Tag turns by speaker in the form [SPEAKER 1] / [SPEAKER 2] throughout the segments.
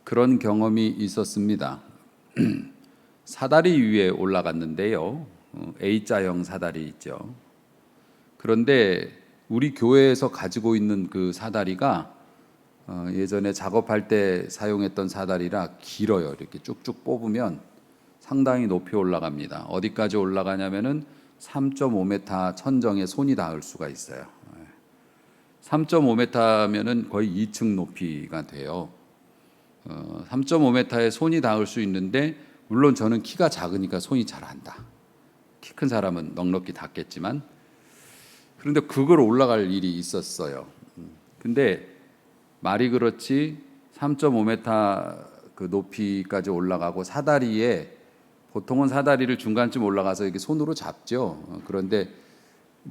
[SPEAKER 1] 그런 경험이 있었습니다. 사다리 위에 올라갔는데요. A자형 사다리 있죠. 그런데 우리 교회에서 가지고 있는 그 사다리가 예전에 작업할 때 사용했던 사다리라 길어요. 이렇게 쭉쭉 뽑으면 상당히 높이 올라갑니다. 어디까지 올라가냐면은 3.5m 천정에 손이 닿을 수가 있어요. 3.5m면은 거의 2층 높이가 돼요. 3.5m에 손이 닿을 수 있는데, 물론 저는 키가 작으니까 손이 잘 안 닿아. 키 큰 사람은 넉넉히 닿겠지만, 그런데 그걸 올라갈 일이 있었어요. 근데 말이 그렇지 3.5m 그 높이까지 올라가고, 사다리에 보통은 사다리를 중간쯤 올라가서 이렇게 손으로 잡죠. 그런데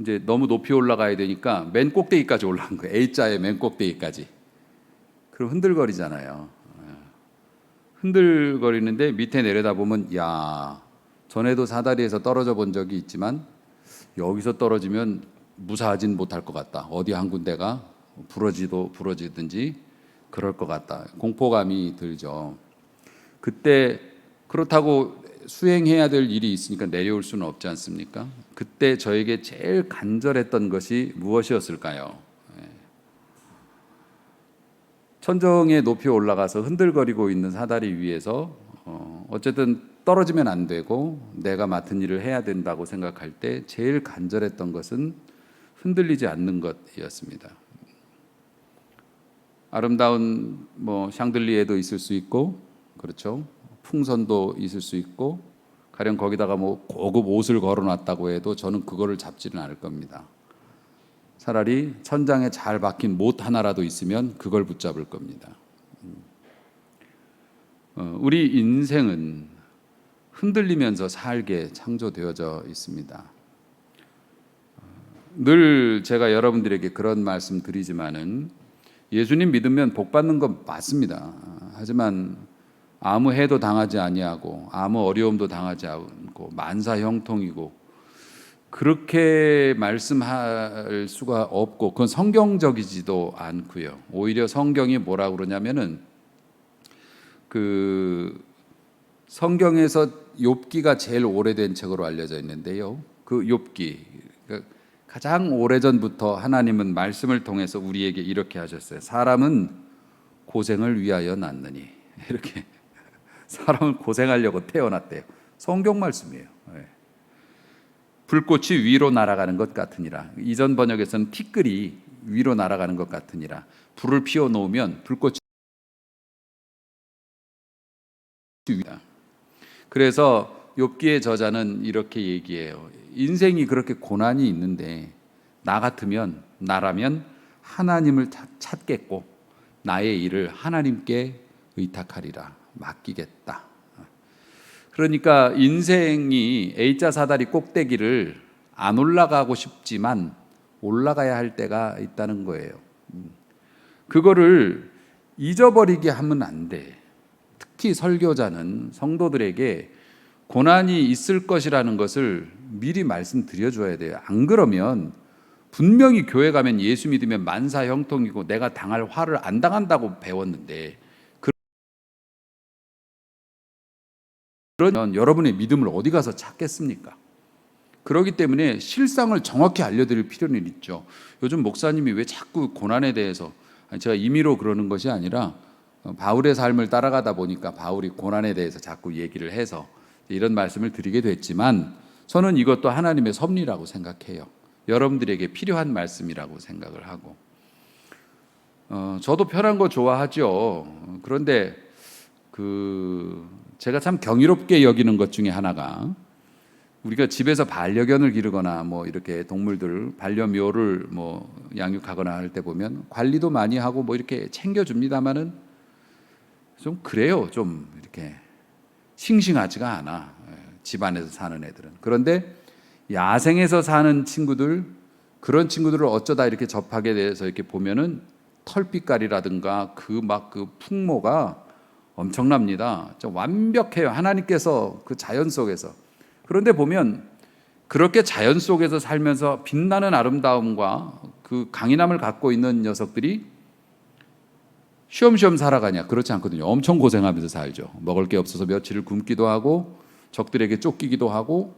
[SPEAKER 1] 이제 너무 높이 올라가야 되니까 맨 꼭대기까지 올라간 거예요. A자의 맨 꼭대기까지. 그럼 흔들거리잖아요. 흔들거리는데 밑에 내려다보면, 야, 전에도 사다리에서 떨어져 본 적이 있지만 여기서 떨어지면 무사하진 못할 것 같다. 어디 한 군데가 부러지든지 그럴 것 같다. 공포감이 들죠. 그때 그렇다고 수행해야 될 일이 있으니까 내려올 수는 없지 않습니까? 그때 저에게 제일 간절했던 것이 무엇이었을까요? 천정에 높이 올라가서 흔들거리고 있는 사다리 위에서 어쨌든 떨어지면 안 되고 내가 맡은 일을 해야 된다고 생각할 때 제일 간절했던 것은 흔들리지 않는 것이었습니다. 아름다운 샹들리에도 있을 수 있고, 그렇죠? 풍선도 있을 수 있고, 가령 거기다가 고급 옷을 걸어놨다고 해도 저는 그거를 잡지는 않을 겁니다. 차라리 천장에 잘 박힌 못 하나라도 있으면 그걸 붙잡을 겁니다. 우리 인생은 흔들리면서 살게 창조되어져 있습니다. 늘 제가 여러분들에게 그런 말씀 드리지만은, 예수님 믿으면 복 받는 건 맞습니다. 하지만 아무 해도 당하지 아니하고 아무 어려움도 당하지 않고 만사 형통이고, 그렇게 말씀할 수가 없고 그건 성경적이지도 않고요. 오히려 성경이 뭐라고 그러냐면은, 그 성경에서 욥기가 제일 오래된 책으로 알려져 있는데요. 그 욥기, 가장 오래전부터 하나님은 말씀을 통해서 우리에게 이렇게 하셨어요. 사람은 고생을 위하여 낳느니. 이렇게 사람은 고생하려고 태어났대요. 성경 말씀이에요. 불꽃이 위로 날아가는 것 같으니라. 이전 번역에서는 티끌이 위로 날아가는 것 같으니라. 불을 피워 놓으면 불꽃이 위다. 그래서 욥기의 저자는 이렇게 얘기해요. 인생이 그렇게 고난이 있는데 나라면 하나님을 찾겠고 나의 일을 하나님께 의탁하리라. 맡기겠다. 그러니까 인생이 A자 사다리 꼭대기를 안 올라가고 싶지만 올라가야 할 때가 있다는 거예요. 그거를 잊어버리게 하면 안 돼. 특히 설교자는 성도들에게 고난이 있을 것이라는 것을 미리 말씀드려줘야 돼요. 안 그러면 분명히 교회 가면 예수 믿으면 만사 형통이고 내가 당할 화를 안 당한다고 배웠는데, 그러면 여러분의 믿음을 어디 가서 찾겠습니까? 그렇기 때문에 실상을 정확히 알려드릴 필요는 있죠. 요즘 목사님이 왜 자꾸 고난에 대해서, 제가 임의로 그러는 것이 아니라 바울의 삶을 따라가다 보니까 바울이 고난에 대해서 자꾸 얘기를 해서 이런 말씀을 드리게 됐지만, 저는 이것도 하나님의 섭리라고 생각해요. 여러분들에게 필요한 말씀이라고 생각을 하고, 저도 편한 거 좋아하죠. 그런데 제가 참 경이롭게 여기는 것 중에 하나가, 우리가 집에서 반려견을 기르거나 이렇게 동물들 반려묘를 양육하거나 할 때 보면 관리도 많이 하고 이렇게 챙겨줍니다마는 좀 그래요. 좀 이렇게 싱싱하지가 않아, 집안에서 사는 애들은. 그런데 야생에서 사는 친구들, 그런 친구들을 어쩌다 이렇게 접하게 돼서 이렇게 보면은 털빛깔이라든가 그 풍모가 엄청납니다. 좀 완벽해요. 하나님께서 그 자연 속에서. 그런데 보면 그렇게 자연 속에서 살면서 빛나는 아름다움과 그 강인함을 갖고 있는 녀석들이 쉬엄쉬엄 살아가냐? 그렇지 않거든요. 엄청 고생하면서 살죠. 먹을 게 없어서 며칠을 굶기도 하고 적들에게 쫓기기도 하고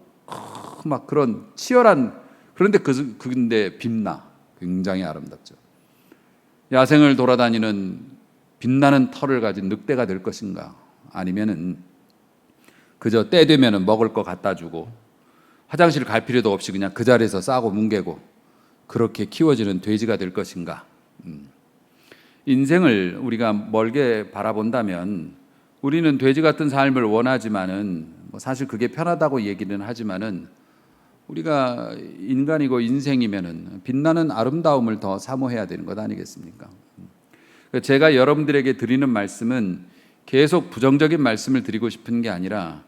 [SPEAKER 1] 막 그런 치열한, 그런데 근데 빛나. 굉장히 아름답죠. 야생을 돌아다니는 빛나는 털을 가진 늑대가 될 것인가? 아니면은 그저 때 되면은 먹을 거 갖다 주고 화장실 갈 필요도 없이 그냥 그 자리에서 싸고 뭉개고 그렇게 키워지는 돼지가 될 것인가? 인생을 우리가 멀게 바라본다면 우리는 돼지 같은 삶을 원하지만은 사실 그게 편하다고 얘기는 하지만은 우리가 인간이고 인생이면은 빛나는 아름다움을 더 사모해야 되는 것 아니겠습니까? 제가 여러분들에게 드리는 말씀은 계속 부정적인 말씀을 드리고 싶은 게 아니라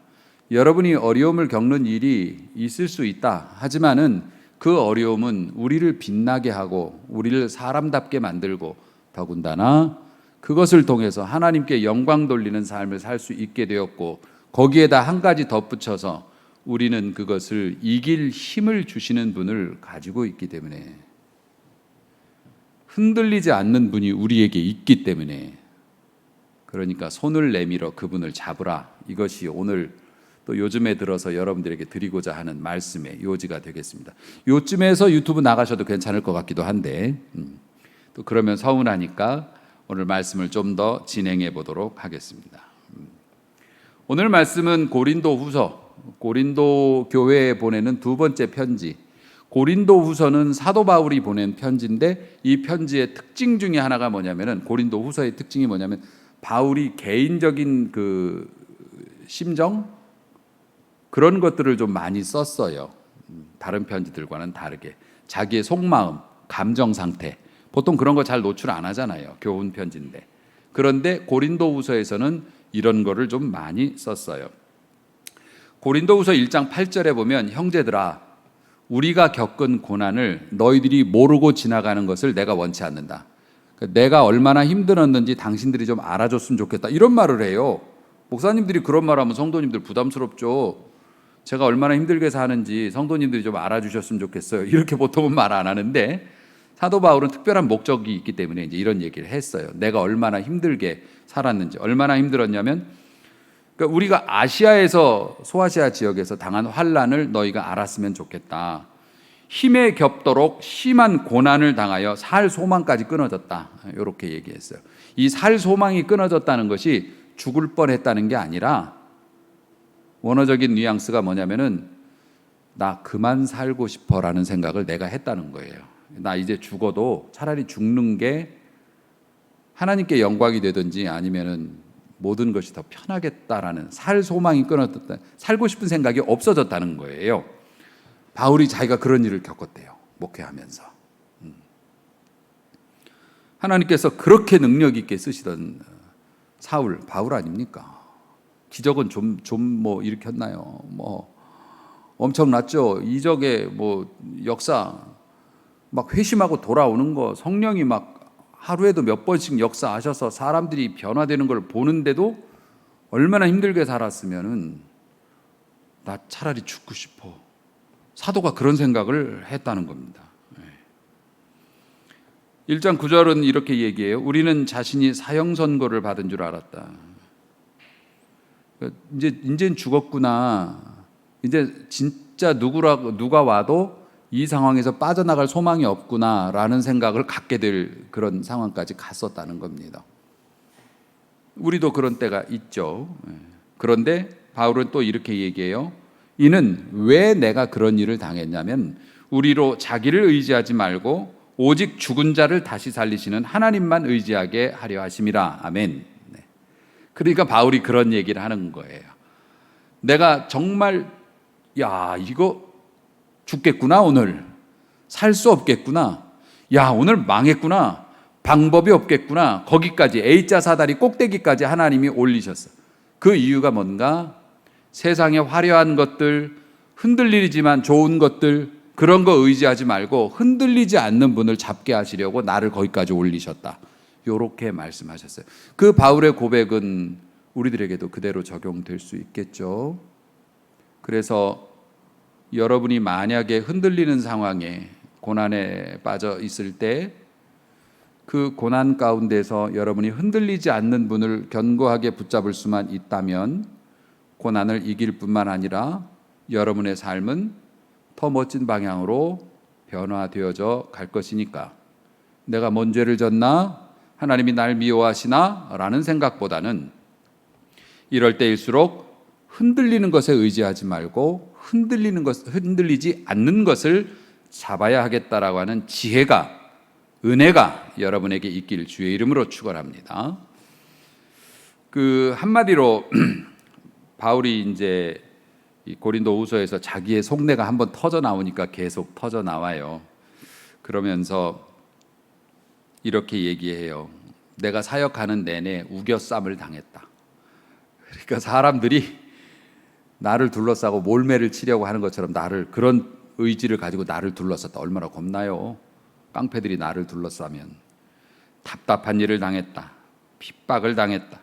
[SPEAKER 1] 여러분이 어려움을 겪는 일이 있을 수 있다. 하지만은 그 어려움은 우리를 빛나게 하고 우리를 사람답게 만들고 더군다나 그것을 통해서 하나님께 영광 돌리는 삶을 살 수 있게 되었고 거기에다 한 가지 덧붙여서 우리는 그것을 이길 힘을 주시는 분을 가지고 있기 때문에 흔들리지 않는 분이 우리에게 있기 때문에 그러니까 손을 내밀어 그분을 잡으라. 이것이 오늘 또 요즘에 들어서 여러분들에게 드리고자 하는 말씀의 요지가 되겠습니다. 요쯤에서 유튜브 나가셔도 괜찮을 것 같기도 한데 또 그러면 서운하니까 오늘 말씀을 좀 더 진행해 보도록 하겠습니다. 오늘 말씀은 고린도후서, 고린도 교회에 보내는 두 번째 편지. 고린도후서는 사도 바울이 보낸 편지인데 이 편지의 특징 중에 하나가 뭐냐면은 고린도후서의 특징이 뭐냐면 바울이 개인적인 그 심정 그런 것들을 좀 많이 썼어요. 다른 편지들과는 다르게 자기의 속마음, 감정 상태 보통 그런 거 잘 노출 안 하잖아요. 교훈 편지인데. 그런데 고린도후서에서는 이런 거를 좀 많이 썼어요. 고린도후서 1장 8절에 보면 형제들아 우리가 겪은 고난을 너희들이 모르고 지나가는 것을 내가 원치 않는다. 내가 얼마나 힘들었는지 당신들이 좀 알아줬으면 좋겠다. 이런 말을 해요. 목사님들이 그런 말하면 성도님들 부담스럽죠. 제가 얼마나 힘들게 사는지 성도님들이 좀 알아주셨으면 좋겠어요. 이렇게 보통은 말 안 하는데 사도 바울은 특별한 목적이 있기 때문에 이제 이런 얘기를 했어요. 내가 얼마나 힘들게 살았는지. 얼마나 힘들었냐면 그러니까 우리가 아시아에서 소아시아 지역에서 당한 환난을 너희가 알았으면 좋겠다. 힘에 겹도록 심한 고난을 당하여 살 소망까지 끊어졌다. 이렇게 얘기했어요. 이 살 소망이 끊어졌다는 것이 죽을 뻔했다는 게 아니라 원어적인 뉘앙스가 뭐냐면은 나 그만 살고 싶어라는 생각을 내가 했다는 거예요. 나 이제 죽어도 차라리 죽는 게 하나님께 영광이 되든지 아니면은 모든 것이 더 편하겠다라는 살 소망이 끊어졌다. 살고 싶은 생각이 없어졌다는 거예요. 바울이 자기가 그런 일을 겪었대요. 목회하면서. 하나님께서 그렇게 능력 있게 쓰시던 사울, 바울 아닙니까? 기적은 좀 뭐 일으켰나요? 뭐 엄청났죠. 이적의 뭐 역사 막 회심하고 돌아오는 거 성령이 막 하루에도 몇 번씩 역사하셔서 사람들이 변화되는 걸 보는데도 얼마나 힘들게 살았으면은 나 차라리 죽고 싶어. 사도가 그런 생각을 했다는 겁니다. 1장 9절은 이렇게 얘기해요. 우리는 자신이 사형 선고를 받은 줄 알았다. 이제는 죽었구나. 이제 진짜 누가 와도 이 상황에서 빠져나갈 소망이 없구나라는 생각을 갖게 될 그런 상황까지 갔었다는 겁니다. 우리도 그런 때가 있죠. 그런데 바울은 또 이렇게 얘기해요. 이는 왜 내가 그런 일을 당했냐면 우리로 자기를 의지하지 말고 오직 죽은 자를 다시 살리시는 하나님만 의지하게 하려 하심이라. 아멘. 그러니까 바울이 그런 얘기를 하는 거예요. 내가 정말 이거 죽겠구나. 오늘 살 수 없겠구나. 오늘 망했구나. 방법이 없겠구나. 거기까지 A자 사다리 꼭대기까지 하나님이 올리셨어. 그 이유가 뭔가? 세상의 화려한 것들, 흔들리지만 좋은 것들 그런 거 의지하지 말고 흔들리지 않는 분을 잡게 하시려고 나를 거기까지 올리셨다. 이렇게 말씀하셨어요. 그 바울의 고백은 우리들에게도 그대로 적용될 수 있겠죠. 그래서 여러분이 만약에 흔들리는 상황에 고난에 빠져 있을 때 그 고난 가운데서 여러분이 흔들리지 않는 분을 견고하게 붙잡을 수만 있다면 고난을 이길 뿐만 아니라 여러분의 삶은 더 멋진 방향으로 변화되어져 갈 것이니까, 내가 뭔 죄를 졌나? 하나님이 날 미워하시나? 라는 생각보다는 이럴 때일수록 흔들리는 것에 의지하지 말고 흔들리지 않는 것을 잡아야 하겠다라고 하는 지혜가, 은혜가 여러분에게 있길 주의 이름으로 축원합니다. 그 한마디로 바울이 이제 이 고린도후서에서 자기의 속내가 한번 터져 나오니까 계속 터져 나와요. 그러면서 이렇게 얘기해요. 내가 사역하는 내내 우겨쌈을 당했다. 그러니까 사람들이 나를 둘러싸고 몰매를 치려고 하는 것처럼 나를, 그런 의지를 가지고 나를 둘러쌌다. 얼마나 겁나요? 깡패들이 나를 둘러싸면. 답답한 일을 당했다. 핍박을 당했다.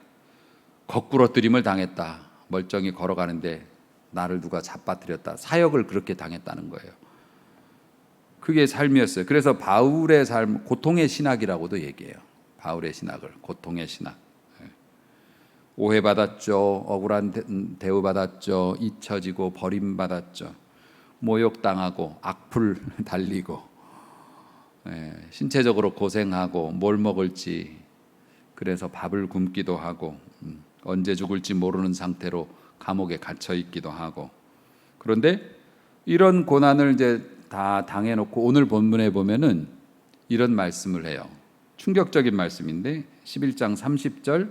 [SPEAKER 1] 거꾸러뜨림을 당했다. 멀쩡히 걸어가는데 나를 누가 잡아뜨렸다. 사역을 그렇게 당했다는 거예요. 그게 삶이었어요. 그래서 바울의 삶, 고통의 신학이라고도 얘기해요. 바울의 신학을, 고통의 신학. 오해받았죠. 억울한 대우받았죠. 잊혀지고 버림받았죠. 모욕당하고 악플 달리고, 신체적으로 고생하고 뭘 먹을지, 그래서 밥을 굶기도 하고, 언제 죽을지 모르는 상태로 감옥에 갇혀 있기도 하고. 그런데 이런 고난을 이제 다 당해놓고 오늘 본문에 보면은 이런 말씀을 해요. 충격적인 말씀인데 11장 30절,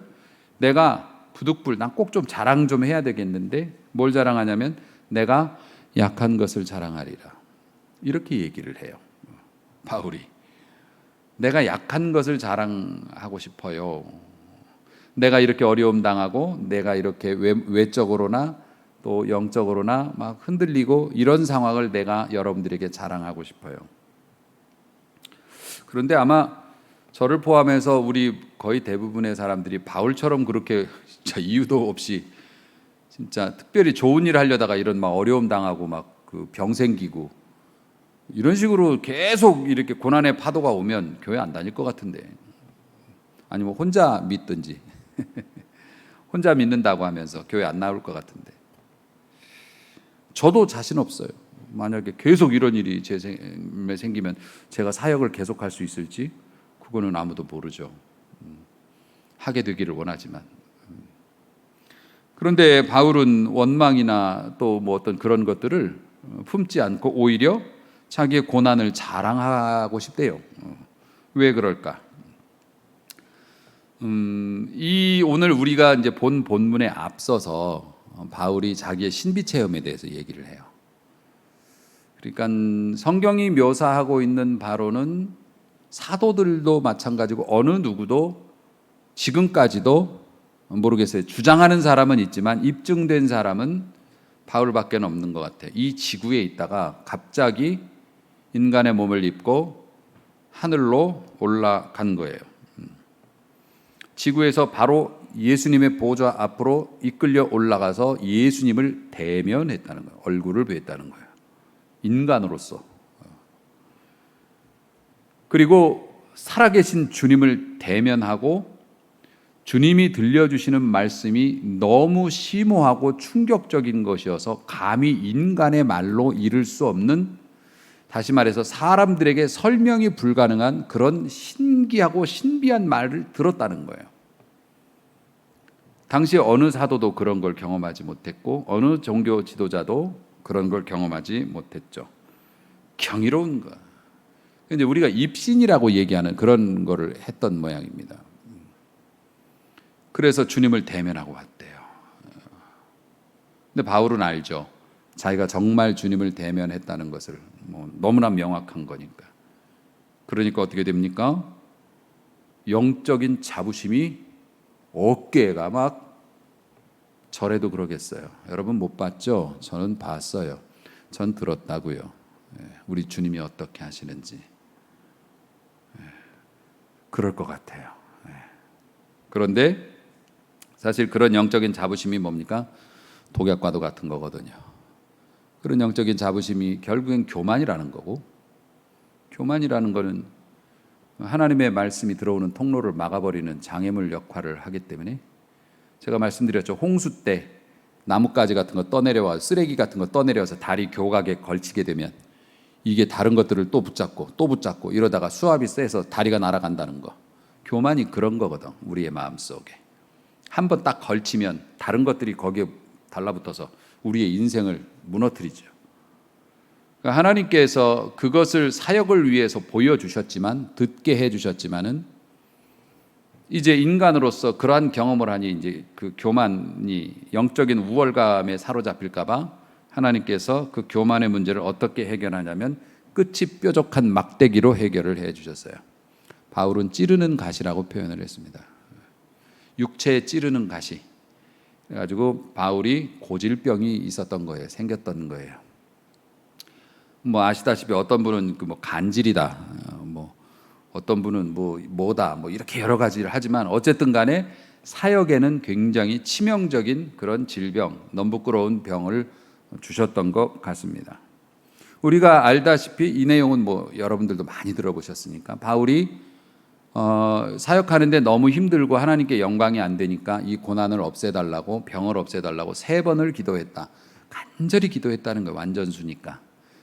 [SPEAKER 1] 내가 부득불, 난 꼭 좀 자랑 좀 해야 되겠는데 뭘 자랑하냐면 내가 약한 것을 자랑하리라. 이렇게 얘기를 해요. 바울이 내가 약한 것을 자랑하고 싶어요. 내가 이렇게 어려움 당하고 내가 이렇게 외적으로나 또 영적으로나 막 흔들리고 이런 상황을 내가 여러분들에게 자랑하고 싶어요. 그런데 아마 저를 포함해서 우리 거의 대부분의 사람들이 바울처럼 그렇게 진짜 이유도 없이 진짜 특별히 좋은 일 하려다가 이런 막 어려움 당하고 막 그 병 생기고 이런 식으로 계속 이렇게 고난의 파도가 오면 교회 안 다닐 것 같은데, 아니면 혼자 믿든지 혼자 믿는다고 하면서 교회 안 나올 것 같은데, 저도 자신 없어요. 만약에 계속 이런 일이 제 삶에 생기면 제가 사역을 계속할 수 있을지 그거는 아무도 모르죠. 하게 되기를 원하지만. 그런데 바울은 원망이나 또 뭐 어떤 그런 것들을 품지 않고 오히려 자기의 고난을 자랑하고 싶대요. 왜 그럴까? 이 오늘 우리가 이제 본 본문에 앞서서 바울이 자기의 신비 체험에 대해서 얘기를 해요. 그러니까 성경이 묘사하고 있는 바로는 사도들도 마찬가지고 어느 누구도 지금까지도 모르겠어요. 주장하는 사람은 있지만 입증된 사람은 바울밖에 없는 것 같아요. 이 지구에 있다가 갑자기 인간의 몸을 입고 하늘로 올라간 거예요. 지구에서 바로 예수님의 보좌 앞으로 이끌려 올라가서 예수님을 대면했다는 거예요. 얼굴을 뵀다는 거예요. 인간으로서. 그리고 살아계신 주님을 대면하고 주님이 들려주시는 말씀이 너무 심오하고 충격적인 것이어서 감히 인간의 말로 이룰 수 없는, 다시 말해서 사람들에게 설명이 불가능한 그런 신기하고 신비한 말을 들었다는 거예요. 당시 어느 사도도 그런 걸 경험하지 못했고 어느 종교 지도자도 그런 걸 경험하지 못했죠. 경이로운 거. 근데 우리가 입신이라고 얘기하는 그런 거를 했던 모양입니다. 그래서 주님을 대면하고 왔대요. 근데 바울은 알죠. 자기가 정말 주님을 대면했다는 것을 너무나 명확한 거니까. 그러니까 어떻게 됩니까? 영적인 자부심이 어깨가 막, 절에도 그러겠어요. 여러분 못 봤죠? 저는 봤어요. 전 들었다고요. 우리 주님이 어떻게 하시는지. 그럴 것 같아요. 그런데 사실 그런 영적인 자부심이 뭡니까? 독약과도 같은 거거든요. 그런 영적인 자부심이 결국엔 교만이라는 거고, 교만이라는 거는 하나님의 말씀이 들어오는 통로를 막아버리는 장애물 역할을 하기 때문에, 제가 말씀드렸죠. 홍수 때 나뭇가지 같은 거 떠내려와 쓰레기 같은 거 떠내려와서 다리 교각에 걸치게 되면 이게 다른 것들을 또 붙잡고 이러다가 수압이 세서 다리가 날아간다는 거. 교만이 그런 거거든. 우리의 마음속에 한번 딱 걸치면 다른 것들이 거기에 달라붙어서 우리의 인생을 무너뜨리죠. 그러니까 하나님께서 그것을 사역을 위해서 보여주셨지만, 듣게 해주셨지만은 이제 인간으로서 그러한 경험을 하니 이제 그 교만이 영적인 우월감에 사로잡힐까봐 하나님께서 그 교만의 문제를 어떻게 해결하냐면 끝이 뾰족한 막대기로 해결을 해주셨어요. 바울은 찌르는 가시라고 표현을 했습니다. 육체에 찌르는 가시. 그래가지고 바울이 고질병이 있었던 거예요. 생겼던 거예요. 뭐 아시다시피 어떤 분은 그 뭐 간질이다, 뭐 어떤 분은 뭐다, 뭐 이렇게 여러 가지를 하지만 어쨌든 간에 사역에는 굉장히 치명적인 그런 질병, 넘부끄러운 병을 주셨던 것 같습니다. 우리가 알다시피 이 내용은 뭐 여러분들도 많이 들어보셨으니까, 바울이 사역하는데 너무 힘들고 하나님께 영광이 안 되니까 이 고난을 없애달라고, 병을 없애달라고 3번을 기도했다. 간절히 기도했다는 거예요. 완전수니까.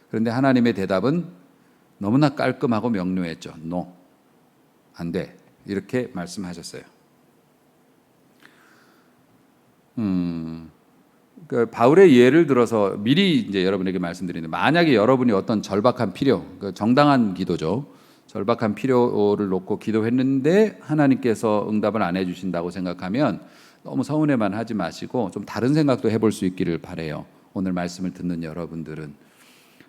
[SPEAKER 1] 그런데 하나님의 대답은 너무나 깔끔하고 명료했죠. No, 안 돼. 이렇게 말씀하셨어요. 그 바울의 예를 들어서 미리 이제 여러분에게 말씀드리는데, 만약에 여러분이 어떤 절박한 필요, 그 정당한 기도죠. 절박한 필요를 놓고 기도했는데 하나님께서 응답을 안 해주신다고 생각하면 너무 서운해만 하지 마시고 좀 다른 생각도 해볼 수 있기를 바라요. 오늘 말씀을 듣는 여러분들은.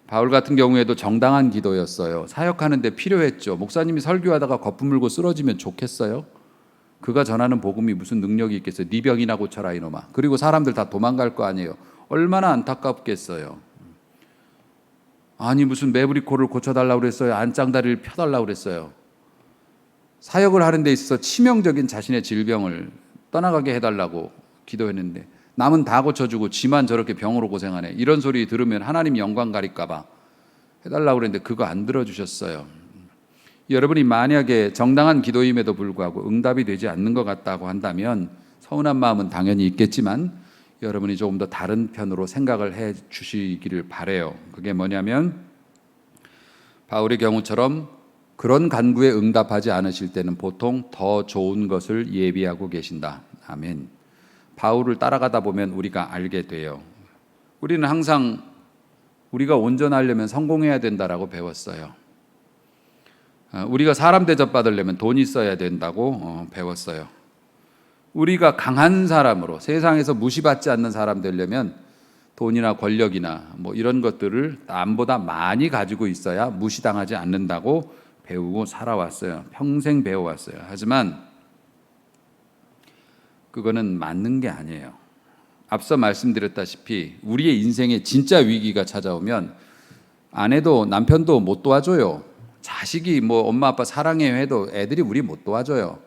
[SPEAKER 1] 바울 같은 경우에도 정당한 기도였어요. 사역하는데 필요했죠. 목사님이 설교하다가 거품 물고 쓰러지면 좋겠어요? 그가 전하는 복음이 무슨 능력이 있겠어요? 네 병이나 고쳐라 이놈아. 그리고 사람들 다 도망갈 거 아니에요. 얼마나 안타깝겠어요. 아니 무슨 매부리코를 고쳐달라고 그랬어요? 안짱다리를 펴달라고 그랬어요? 사역을 하는 데 있어서 치명적인 자신의 질병을 떠나가게 해달라고 기도했는데 남은 다 고쳐주고 지만 저렇게 병으로 고생하네. 이런 소리 들으면 하나님 영광 가릴까 봐 해달라고 그랬는데 그거 안 들어주셨어요. 여러분이 만약에 정당한 기도임에도 불구하고 응답이 되지 않는 것 같다고 한다면 서운한 마음은 당연히 있겠지만 여러분이 조금 더 다른 편으로 생각을 해 주시기를 바라요. 그게 뭐냐면 바울의 경우처럼 그런 간구에 응답하지 않으실 때는 보통 더 좋은 것을 예비하고 계신다. 아멘. 바울을 따라가다 보면 우리가 알게 돼요. 우리는 항상 우리가 온전하려면 성공해야 된다라고 배웠어요. 우리가 사람 대접받으려면 돈이 있어야 된다고 배웠어요. 우리가 강한 사람으로 세상에서 무시받지 않는 사람 되려면 돈이나 권력이나 뭐 이런 것들을 남보다 많이 가지고 있어야 무시당하지 않는다고 배우고 살아왔어요. 평생 배워왔어요. 하지만 그거는 맞는 게 아니에요. 앞서 말씀드렸다시피 우리의 인생에 진짜 위기가 찾아오면 아내도 남편도 못 도와줘요. 자식이 뭐 엄마 아빠 사랑해요 해도 애들이 우리 못 도와줘요.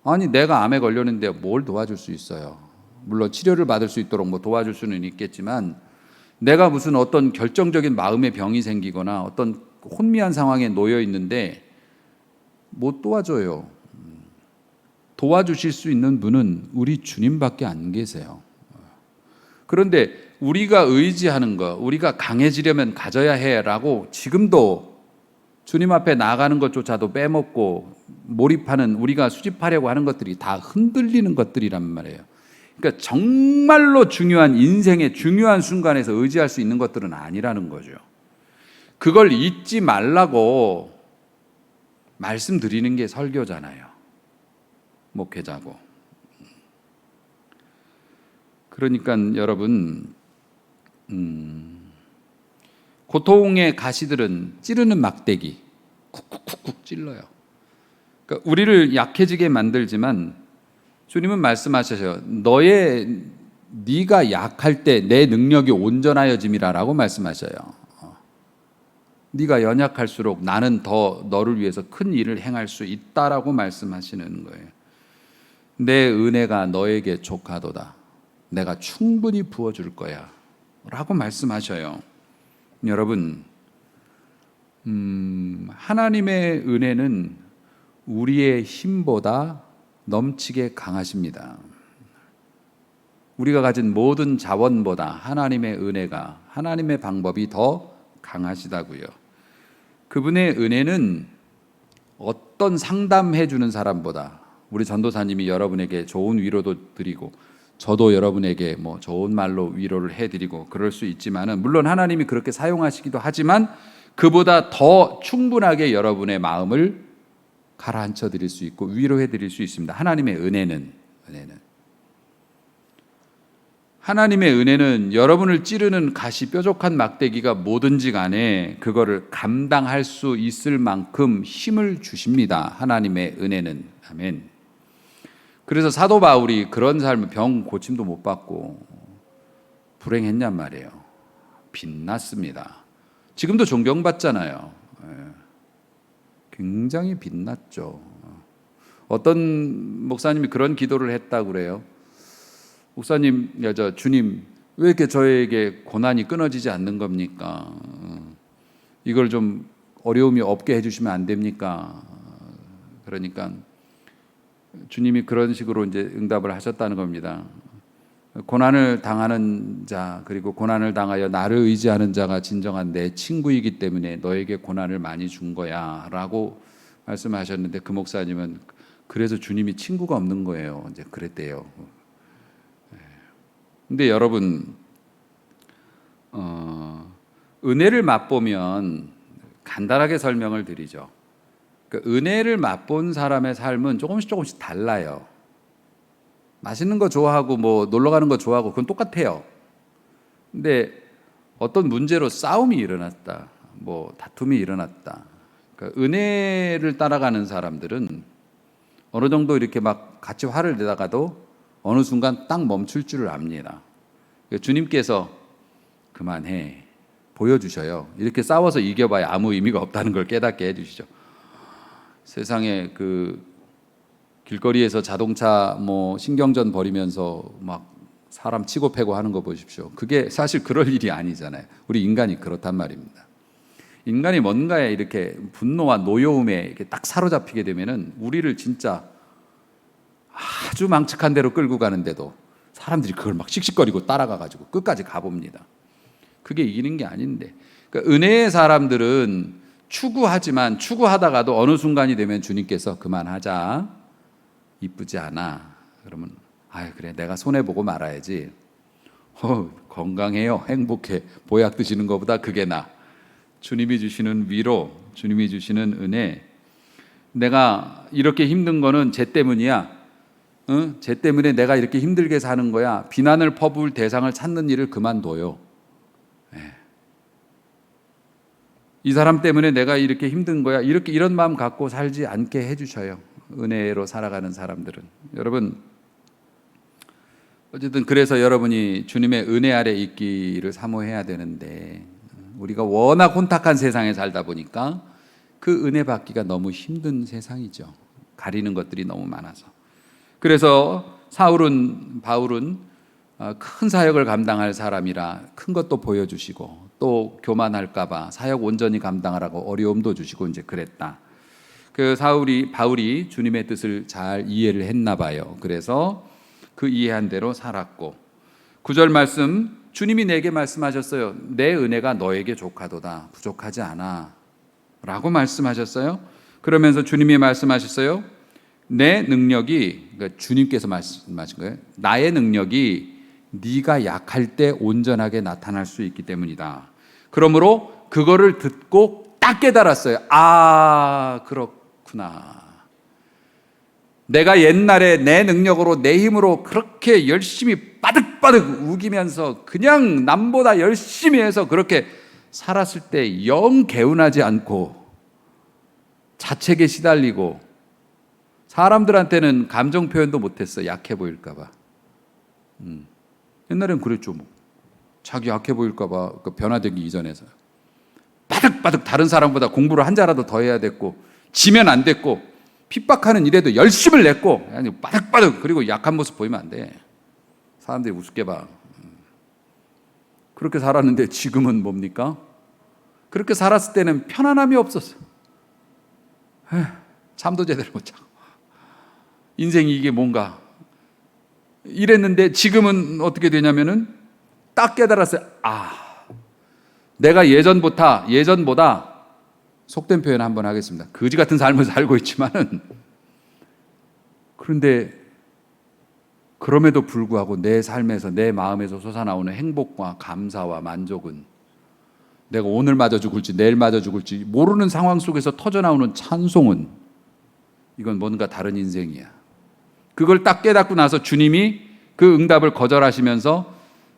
[SPEAKER 1] 아니 내가 암에 걸렸는데 뭘 도와줄 수 있어요. 물론 치료를 받을 수 있도록 뭐 도와줄 수는 있겠지만 내가 무슨 어떤 결정적인 마음의 병이 생기거나 어떤 혼미한 상황에 놓여 있는데 못 도와줘요. 도와주실 수 있는 분은 우리 주님밖에 안 계세요. 그런데 우리가 의지하는 거, 우리가 강해지려면 가져야 해라고 지금도 주님 앞에 나아가는 것조차도 빼먹고 몰입하는, 우리가 수집하려고 하는 것들이 다 흔들리는 것들이란 말이에요. 그러니까 정말로 중요한 인생의 중요한 순간에서 의지할 수 있는 것들은 아니라는 거죠. 그걸 잊지 말라고 말씀드리는 게 설교잖아요. 목회자고. 그러니까 여러분, 고통의 가시들은 찌르는 막대기, 쿡쿡쿡쿡 찔러요. 그러니까 우리를 약해지게 만들지만 주님은 말씀하셔요. 네가 약할 때 내 능력이 온전하여짐이라라고 말씀하셔요. 네가 연약할수록 나는 더 너를 위해서 큰 일을 행할 수 있다라고 말씀하시는 거예요. 내 은혜가 너에게 족하도다. 내가 충분히 부어줄 거야 라고 말씀하셔요. 여러분, 하나님의 은혜는 우리의 힘보다 넘치게 강하십니다. 우리가 가진 모든 자원보다 하나님의 은혜가, 하나님의 방법이 더 강하시다고요. 그분의 은혜는 어떤 상담해 주는 사람보다, 우리 전도사님이 여러분에게 좋은 위로도 드리고 저도 여러분에게 뭐 좋은 말로 위로를 해드리고 그럴 수 있지만은, 물론 하나님이 그렇게 사용하시기도 하지만 그보다 더 충분하게 여러분의 마음을 가라앉혀 드릴 수 있고 위로해 드릴 수 있습니다. 하나님의 은혜는 여러분을 찌르는 가시 뾰족한 막대기가 뭐든지 간에 그거를 감당할 수 있을 만큼 힘을 주십니다. 하나님의 은혜는. 아멘. 그래서 사도 바울이 그런 삶을, 병 고침도 못 받고 불행했냔 말이에요. 빛났습니다. 지금도 존경받잖아요. 굉장히 빛났죠. 어떤 목사님이 그런 기도를 했다고 그래요. 목사님, 주님, 왜 이렇게 저에게 고난이 끊어지지 않는 겁니까? 이걸 좀 어려움이 없게 해주시면 안 됩니까? 그러니까 주님이 그런 식으로 이제 응답을 하셨다는 겁니다. 고난을 당하는 자, 그리고 고난을 당하여 나를 의지하는 자가 진정한 내 친구이기 때문에 너에게 고난을 많이 준 거야 라고 말씀하셨는데, 그 목사님은 그래서 주님이 친구가 없는 거예요. 이제 그랬대요. 근데 여러분, 은혜를 맛보면 간단하게 설명을 드리죠. 그러니까 은혜를 맛본 사람의 삶은 조금씩 달라요. 맛있는 거 좋아하고 뭐 놀러 가는 거 좋아하고 그건 똑같아요. 근데 어떤 문제로 싸움이 일어났다, 뭐 다툼이 일어났다. 그러니까 은혜를 따라가는 사람들은 어느 정도 이렇게 막 같이 화를 내다가도 어느 순간 딱 멈출 줄을 압니다. 그러니까 주님께서 그만해 보여주셔요. 이렇게 싸워서 이겨봐야 아무 의미가 없다는 걸 깨닫게 해주시죠. 세상에 그 길거리에서 자동차 뭐 신경전 벌이면서 막 사람 치고 패고 하는 거 보십시오. 그게 사실 그럴 일이 아니잖아요. 우리 인간이 그렇단 말입니다. 인간이 뭔가에 이렇게 분노와 노여움에 이렇게 딱 사로잡히게 되면은 우리를 진짜 아주 망측한 대로 끌고 가는데도 사람들이 그걸 막 씩씩거리고 따라가가지고 끝까지 가봅니다. 그게 이기는 게 아닌데, 그러니까 은혜의 사람들은 추구하지만 추구하다가도 어느 순간이 되면 주님께서 그만하자, 이쁘지 않아. 그러면 그래, 내가 손해보고 말아야지. 건강해요, 행복해, 보약 드시는 것보다 그게 나. 주님이 주시는 위로, 주님이 주시는 은혜. 내가 이렇게 힘든 거는 쟤 때문이야. 쟤 때문에 내가 이렇게 힘들게 사는 거야. 비난을 퍼부을 대상을 찾는 일을 그만둬요. 이 사람 때문에 내가 이렇게 힘든 거야. 이런 마음 갖고 살지 않게 해주셔요. 은혜로 살아가는 사람들은. 여러분, 어쨌든 그래서 여러분이 주님의 은혜 아래 있기를 사모해야 되는데, 우리가 워낙 혼탁한 세상에 살다 보니까 그 은혜 받기가 너무 힘든 세상이죠. 가리는 것들이 너무 많아서. 그래서 바울은 큰 사역을 감당할 사람이라 큰 것도 보여주시고, 또 교만할까 봐 사역 온전히 감당하라고 어려움도 주시고 이제 그랬다. 그 바울이 주님의 뜻을 잘 이해를 했나 봐요. 그래서 그 이해한 대로 살았고, 9절 말씀, 주님이 내게 말씀하셨어요. 내 은혜가 너에게 족하도다, 부족하지 않아 라고 말씀하셨어요. 그러면서 주님이 말씀하셨어요. 내 능력이, 그러니까 주님께서 말씀하신 거예요. 나의 능력이 네가 약할 때 온전하게 나타날 수 있기 때문이다. 그러므로 그거를 듣고 딱 깨달았어요. 그렇구나. 내가 옛날에 내 능력으로, 내 힘으로 그렇게 열심히 바득바득 우기면서 그냥 남보다 열심히 해서 그렇게 살았을 때 영 개운하지 않고 자책에 시달리고 사람들한테는 감정 표현도 못했어. 약해 보일까 봐. 옛날엔 그랬죠. 뭐. 자기 약해 보일까 봐 변화되기 이전에서 바득바득 다른 사람보다 공부를 한 자라도 더 해야 됐고, 지면 안 됐고, 핍박하는 일에도 열심을 냈고, 바득바득. 그리고 약한 모습 보이면 안 돼. 사람들이 우습게 봐. 그렇게 살았는데 지금은 뭡니까? 그렇게 살았을 때는 편안함이 없었어. 잠도 제대로 못 자고 인생이 이게 뭔가 이랬는데 지금은 어떻게 되냐면은 딱 깨달았어요. 내가 예전보다 속된 표현 한번 하겠습니다. 거지 같은 삶을 살고 있지만은 그런데 그럼에도 불구하고 내 삶에서 내 마음에서 솟아나오는 행복과 감사와 만족은 내가 오늘마저 죽을지 내일마저 죽을지 모르는 상황 속에서 터져나오는 찬송은 이건 뭔가 다른 인생이야. 그걸 딱 깨닫고 나서 주님이 그 응답을 거절하시면서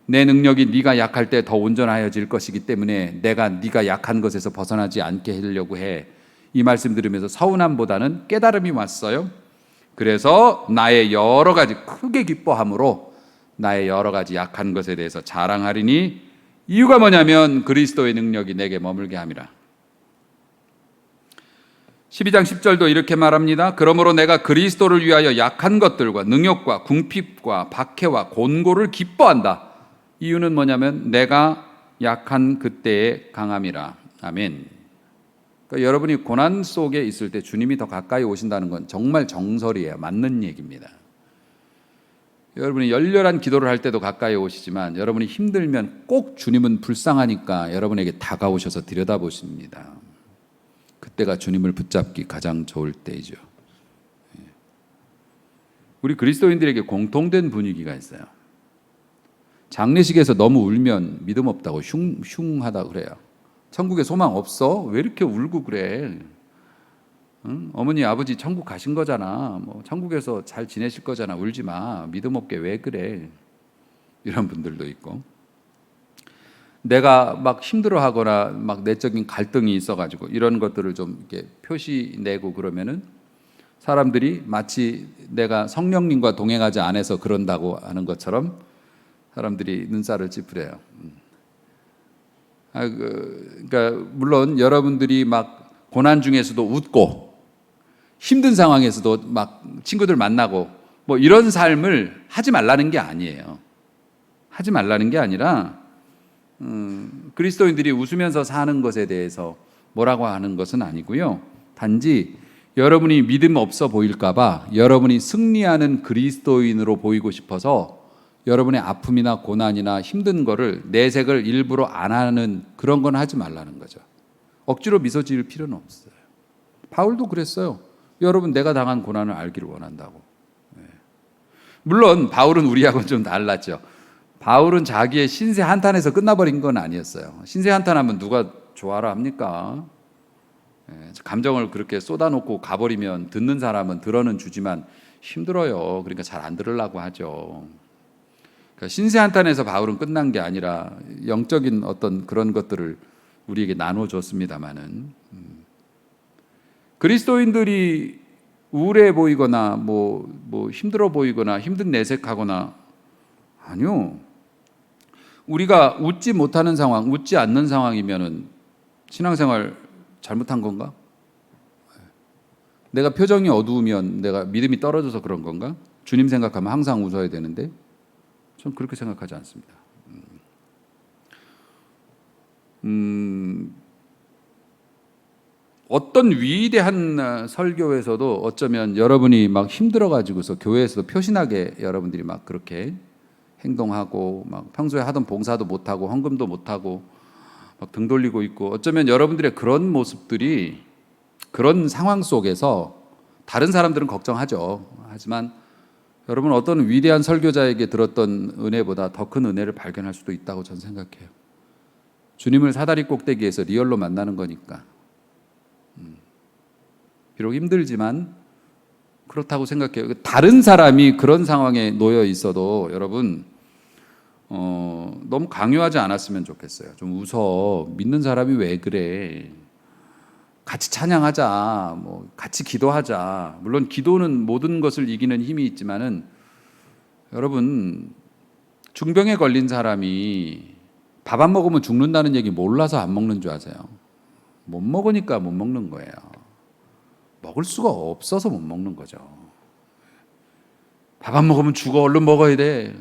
[SPEAKER 1] 내 능력이 네가 약할 때 더 온전하여질 것이기 때문에 내가 네가 약한 것에서 벗어나지 않게 하려고 해. 이 말씀 들으면서 서운함보다는 깨달음이 왔어요. 그래서 나의 여러 가지 크게 기뻐함으로 나의 여러 가지 약한 것에 대해서 자랑하리니 이유가 뭐냐면 그리스도의 능력이 내게 머물게 함이라. 12장 10절도 이렇게 말합니다. 그러므로 내가 그리스도를 위하여 약한 것들과 능욕과 궁핍과 박해와 곤고를 기뻐한다. 이유는 뭐냐면 내가 약한 그때의 강함이라. 아멘. 그러니까 여러분이 고난 속에 있을 때 주님이 더 가까이 오신다는 건 정말 정설이에요. 맞는 얘기입니다. 여러분이 열렬한 기도를 할 때도 가까이 오시지만 여러분이 힘들면 꼭 주님은 불쌍하니까 여러분에게 다가오셔서 들여다보십니다. 그때가 주님을 붙잡기 가장 좋을 때이죠. 우리 그리스도인들에게 공통된 분위기가 있어요. 장례식에서 너무 울면 믿음 없다고 흉하다 그래요. 천국에 소망 없어? 왜 이렇게 울고 그래? 응? 어머니 아버지 천국 가신 거잖아. 뭐 천국에서 잘 지내실 거잖아. 울지 마. 믿음 없게 왜 그래? 이런 분들도 있고, 내가 막 힘들어하거나 막 내적인 갈등이 있어가지고 이런 것들을 좀 이렇게 표시내고 그러면은 사람들이 마치 내가 성령님과 동행하지 않아서 그런다고 하는 것처럼 사람들이 눈살을 찌푸려요. 그러니까 물론 여러분들이 막 고난 중에서도 웃고 힘든 상황에서도 막 친구들 만나고 뭐 이런 삶을 하지 말라는 게 아니에요. 하지 말라는 게 아니라 그리스도인들이 웃으면서 사는 것에 대해서 뭐라고 하는 것은 아니고요. 단지 여러분이 믿음 없어 보일까 봐 여러분이 승리하는 그리스도인으로 보이고 싶어서 여러분의 아픔이나 고난이나 힘든 거를 내색을 일부러 안 하는 그런 건 하지 말라는 거죠. 억지로 미소 지을 필요는 없어요. 바울도 그랬어요. 여러분 내가 당한 고난을 알기를 원한다고. 물론 바울은 우리하고는 좀 달랐죠. 바울은 자기의 신세 한탄에서 끝나버린 건 아니었어요. 신세 한탄하면 누가 좋아라 합니까? 감정을 그렇게 쏟아놓고 가버리면 듣는 사람은 들어는 주지만 힘들어요. 그러니까 잘 안 들으려고 하죠. 그러니까 신세 한탄에서 바울은 끝난 게 아니라 영적인 어떤 그런 것들을 우리에게 나눠줬습니다마는 그리스도인들이 우울해 보이거나 뭐 힘들어 보이거나 힘든 내색하거나 아니요. 우리가 웃지 못하는 상황, 웃지 않는 상황이면은 신앙생활 잘못한 건가? 내가 표정이 어두우면 내가 믿음이 떨어져서 그런 건가? 주님 생각하면 항상 웃어야 되는데 전 그렇게 생각하지 않습니다. 어떤 위대한 설교에서도 어쩌면 여러분이 막 힘들어가지고서 교회에서도 표신하게 여러분들이 막 그렇게 행동하고 막 평소에 하던 봉사도 못하고 헌금도 못하고 막 등 돌리고 있고 어쩌면 여러분들의 그런 모습들이 그런 상황 속에서 다른 사람들은 걱정하죠. 하지만 여러분 어떤 위대한 설교자에게 들었던 은혜보다 더 큰 은혜를 발견할 수도 있다고 저는 생각해요. 주님을 사다리 꼭대기에서 리얼로 만나는 거니까. 비록 힘들지만 그렇다고 생각해요. 다른 사람이 그런 상황에 놓여 있어도 여러분 너무 강요하지 않았으면 좋겠어요. 좀 웃어. 믿는 사람이 왜 그래? 같이 찬양하자. 뭐 같이 기도하자. 물론 기도는 모든 것을 이기는 힘이 있지만은 여러분 중병에 걸린 사람이 밥 안 먹으면 죽는다는 얘기 몰라서 안 먹는 줄 아세요? 못 먹으니까 못 먹는 거예요. 먹을 수가 없어서 못 먹는 거죠. 밥 안 먹으면 죽어. 얼른 먹어야 돼.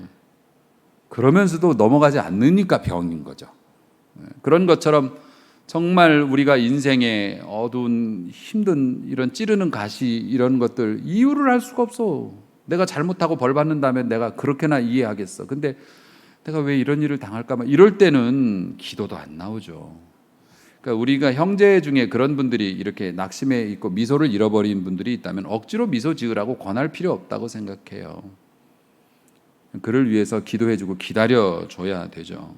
[SPEAKER 1] 그러면서도 넘어가지 않으니까 병인 거죠. 그런 것처럼 정말 우리가 인생의 어두운 힘든 이런 찌르는 가시 이런 것들 이유를 알 수가 없어. 내가 잘못하고 벌 받는다면 내가 그렇게나 이해하겠어. 근데 내가 왜 이런 일을 당할까 봐 이럴 때는 기도도 안 나오죠. 그러니까 우리가 형제 중에 그런 분들이 이렇게 낙심해 있고 미소를 잃어버린 분들이 있다면 억지로 미소 지으라고 권할 필요 없다고 생각해요. 그를 위해서 기도해주고 기다려줘야 되죠.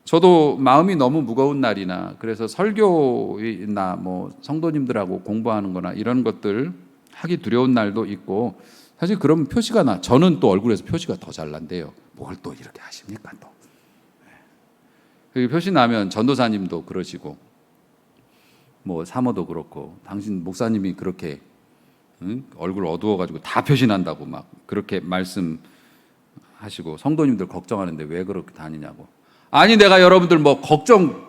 [SPEAKER 1] 저도 마음이 너무 무거운 날이나 그래서 설교나 뭐 성도님들하고 공부하는 거나 이런 것들 하기 두려운 날도 있고, 사실 그러면 표시가 나, 저는 또 얼굴에서 표시가 더 잘 난대요. 뭘 또 이렇게 하십니까 또. 표시 나면 전도사님도 그러시고 뭐 사모도 그렇고 당신 목사님이 그렇게 얼굴 어두워가지고 다 표시 난다고 막 그렇게 말씀하시고 성도님들 걱정하는데 왜 그렇게 다니냐고. 아니 내가 여러분들 뭐 걱정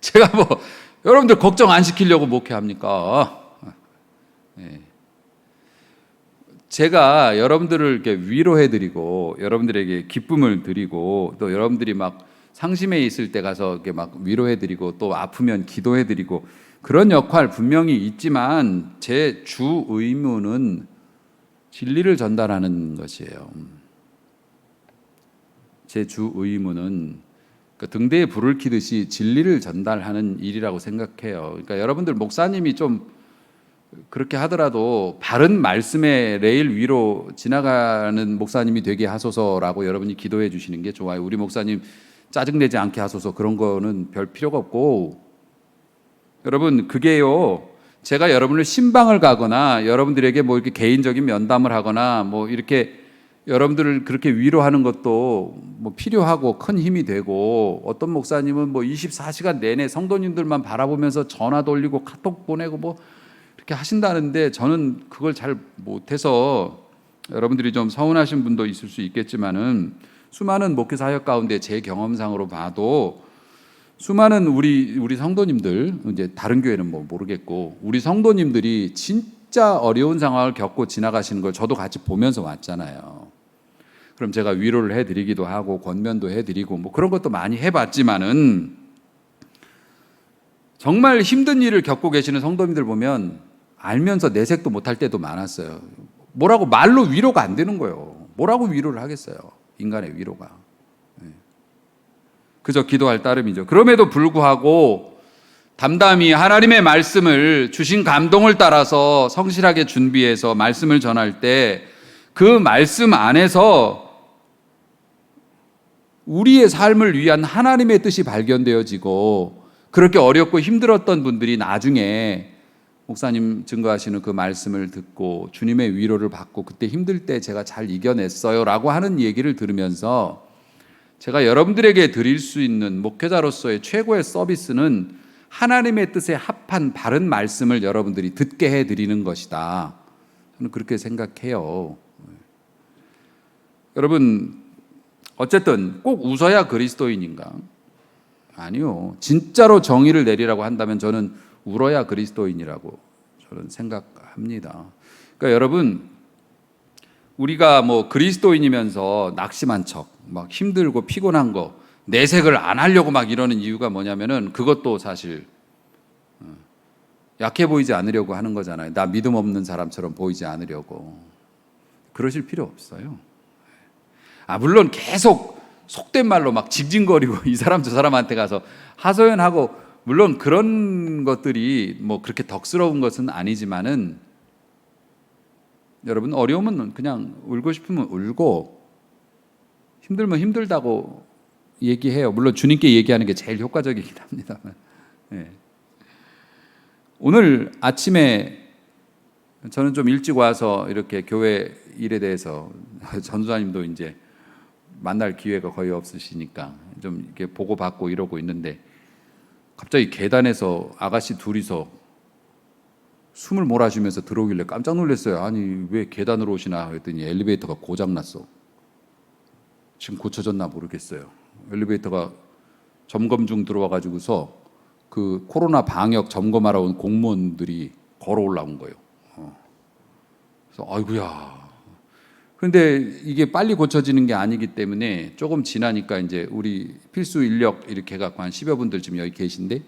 [SPEAKER 1] 제가 뭐 여러분들 걱정 안 시키려고 목회합니까? 네. 제가 여러분들을 이렇게 위로해드리고 여러분들에게 기쁨을 드리고 또 여러분들이 막 상심해 있을 때 가서 이렇게 막 위로해드리고 또 아프면 기도해드리고 그런 역할 분명히 있지만 제 주 의무는 진리를 전달하는 것이에요. 제 주 의무는 등대에 불을 켜듯이 진리를 전달하는 일이라고 생각해요. 그러니까 여러분들 목사님이 좀 그렇게 하더라도 바른 말씀의 레일 위로 지나가는 목사님이 되게 하소서라고 여러분이 기도해 주시는 게 좋아요. 우리 목사님 짜증내지 않게 하소서 그런 거는 별 필요가 없고, 여러분 그게요, 제가 여러분을 신방을 가거나 여러분들에게 뭐 이렇게 개인적인 면담을 하거나 뭐 이렇게 여러분들을 그렇게 위로하는 것도 뭐 필요하고 큰 힘이 되고, 어떤 목사님은 뭐 24시간 내내 성도님들만 바라보면서 전화 돌리고 카톡 보내고 뭐 이렇게 하신다는데 저는 그걸 잘 못해서 여러분들이 좀 서운하신 분도 있을 수 있겠지만은, 수많은 목회 사역 가운데 제 경험상으로 봐도 수많은 우리 성도님들, 이제 다른 교회는 뭐 모르겠고 우리 성도님들이 진짜 어려운 상황을 겪고 지나가시는 걸 저도 같이 보면서 왔잖아요. 그럼 제가 위로를 해드리기도 하고 권면도 해드리고 뭐 그런 것도 많이 해봤지만은, 정말 힘든 일을 겪고 계시는 성도님들 보면 알면서 내색도 못할 때도 많았어요. 뭐라고 말로 위로가 안 되는 거예요. 뭐라고 위로를 하겠어요, 인간의 위로가. 그저 기도할 따름이죠. 그럼에도 불구하고 담담히 하나님의 말씀을 주신 감동을 따라서 성실하게 준비해서 말씀을 전할 때 그 말씀 안에서 우리의 삶을 위한 하나님의 뜻이 발견되어지고, 그렇게 어렵고 힘들었던 분들이 나중에 목사님 증거하시는 그 말씀을 듣고 주님의 위로를 받고 그때 힘들 때 제가 잘 이겨냈어요 라고 하는 얘기를 들으면서, 제가 여러분들에게 드릴 수 있는 목회자로서의 최고의 서비스는 하나님의 뜻에 합한 바른 말씀을 여러분들이 듣게 해드리는 것이다. 저는 그렇게 생각해요. 여러분 어쨌든 꼭 웃어야 그리스도인인가? 아니요. 진짜로 정의를 내리라고 한다면 저는 울어야 그리스도인이라고 저는 생각합니다. 그러니까 여러분, 우리가 뭐 그리스도인이면서 낙심한 척, 막 힘들고 피곤한 거 내색을 안 하려고 막 이러는 이유가 뭐냐면은, 그것도 사실 약해 보이지 않으려고 하는 거잖아요. 나 믿음 없는 사람처럼 보이지 않으려고. 그러실 필요 없어요. 물론 계속 속된 말로 막 징징거리고 이 사람 저 사람한테 가서 하소연하고, 물론 그런 것들이 뭐 그렇게 덕스러운 것은 아니지만은, 여러분 어려우면 그냥 울고 싶으면 울고 힘들면 힘들다고 얘기해요. 물론 주님께 얘기하는 게 제일 효과적이긴 합니다만. 네. 오늘 아침에 저는 좀 일찍 와서 이렇게 교회 일에 대해서, 전도사님도 이제 만날 기회가 거의 없으시니까 좀 이렇게 보고받고 이러고 있는데, 갑자기 계단에서 아가씨 둘이서 숨을 몰아쉬면서 들어오길래 깜짝 놀랐어요. 아니 왜 계단으로 오시나 했더니 엘리베이터가 고장났어. 지금 고쳐졌나 모르겠어요. 엘리베이터가 점검 중 들어와가지고서 그 코로나 방역 점검하러 온 공무원들이 걸어 올라온 거예요. 그래서 아이고야. 그런데 이게 빨리 고쳐지는 게 아니기 때문에 조금 지나니까 이제 우리 필수 인력 이렇게 해갖고 한 10여 분들 지금 여기 계신데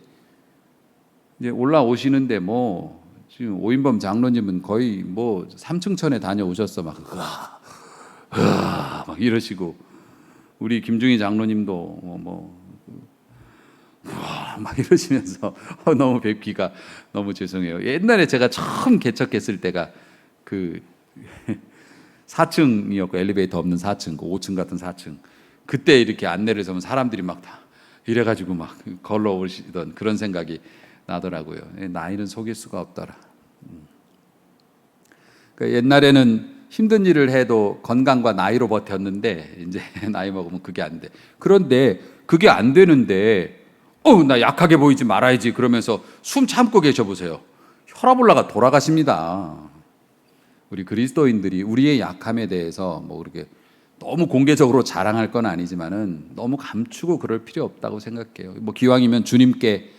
[SPEAKER 1] 이제 올라오시는데 뭐 지금 오인범 장로님은 거의 뭐 3층천에 다녀오셨어 막 이러시고 우리 김중희 장로님도 막 이러시면서 너무 뵙기가 너무 죄송해요. 옛날에 제가 처음 개척했을 때가 그 4층이었고 엘리베이터 없는 4층, 그 5층 같은 4층. 그때 이렇게 안내를 해서 사람들이 막 다 이래가지고 막 걸러 오시던 그런 생각이 나더라고요. 나이는 속일 수가 없더라. 그러니까 옛날에는 힘든 일을 해도 건강과 나이로 버텼는데 이제 나이 먹으면 그게 안 돼. 그런데 그게 안 되는데 나 약하게 보이지 말아야지 그러면서 숨 참고 계셔 보세요. 혈압 올라가 돌아가십니다. 우리 그리스도인들이 우리의 약함에 대해서 뭐 그렇게 너무 공개적으로 자랑할 건 아니지만은 너무 감추고 그럴 필요 없다고 생각해요. 뭐 기왕이면 주님께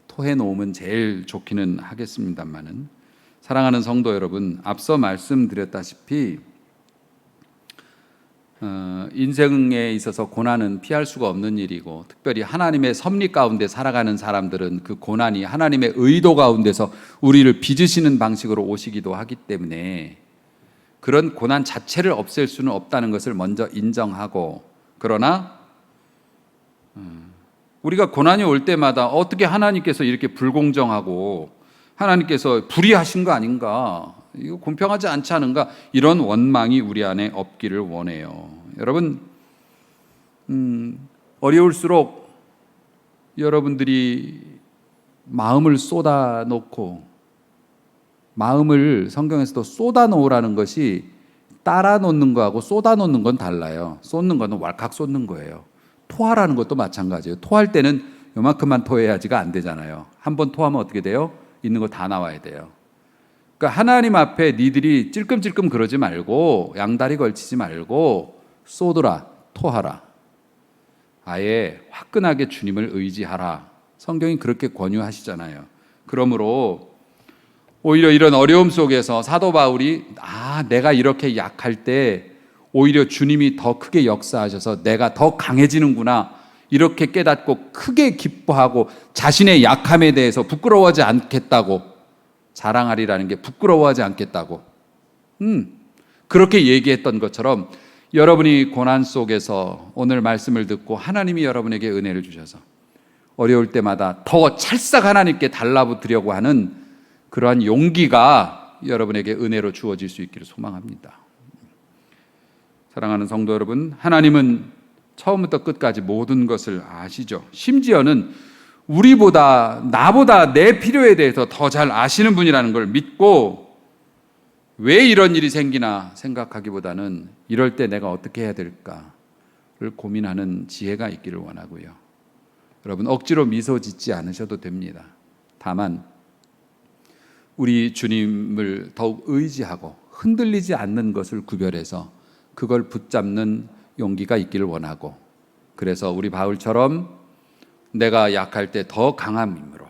[SPEAKER 1] 토해 놓으면 제일 좋기는 하겠습니다만은 사랑하는 성도 여러분, 앞서 말씀드렸다시피 인생에 있어서 고난은 피할 수가 없는 일이고 특별히 하나님의 섭리 가운데 살아가는 사람들은 그 고난이 하나님의 의도 가운데서 우리를 빚으시는 방식으로 오시기도 하기 때문에 그런 고난 자체를 없앨 수는 없다는 것을 먼저 인정하고 그러나 우리가 고난이 올 때마다 어떻게 하나님께서 이렇게 불공정하고 하나님께서 불의하신 거 아닌가 이거 공평하지 않지 않은가 이런 원망이 우리 안에 없기를 원해요. 여러분 어려울수록 여러분들이 마음을 쏟아놓고 마음을 성경에서도 쏟아놓으라는 것이 따라 놓는 거하고 쏟아놓는 건 달라요. 쏟는 거는 왈칵 쏟는 거예요. 토하라는 것도 마찬가지예요. 토할 때는 요만큼만 토해야지가 안 되잖아요. 한 번 토하면 어떻게 돼요? 있는 거 다 나와야 돼요. 그러니까 하나님 앞에 니들이 찔끔찔끔 그러지 말고 양다리 걸치지 말고 쏟으라, 토하라. 아예 화끈하게 주님을 의지하라. 성경이 그렇게 권유하시잖아요. 그러므로 오히려 이런 어려움 속에서 사도 바울이 내가 이렇게 약할 때 오히려 주님이 더 크게 역사하셔서 내가 더 강해지는구나 이렇게 깨닫고 크게 기뻐하고 자신의 약함에 대해서 부끄러워하지 않겠다고 자랑하리라는 게 부끄러워하지 않겠다고 그렇게 얘기했던 것처럼 여러분이 고난 속에서 오늘 말씀을 듣고 하나님이 여러분에게 은혜를 주셔서 어려울 때마다 더 찰싹 하나님께 달라붙으려고 하는 그러한 용기가 여러분에게 은혜로 주어질 수 있기를 소망합니다. 사랑하는 성도 여러분, 하나님은 처음부터 끝까지 모든 것을 아시죠. 심지어는 우리보다 나보다 내 필요에 대해서 더 잘 아시는 분이라는 걸 믿고 왜 이런 일이 생기나 생각하기보다는 이럴 때 내가 어떻게 해야 될까를 고민하는 지혜가 있기를 원하고요. 여러분 억지로 미소 짓지 않으셔도 됩니다. 다만 우리 주님을 더욱 의지하고 흔들리지 않는 것을 구별해서 그걸 붙잡는 용기가 있기를 원하고 그래서 우리 바울처럼 내가 약할 때 더 강한 힘으로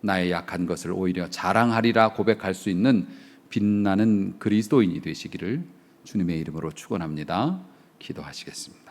[SPEAKER 1] 나의 약한 것을 오히려 자랑하리라 고백할 수 있는 빛나는 그리스도인이 되시기를 주님의 이름으로 축원합니다. 기도하시겠습니다.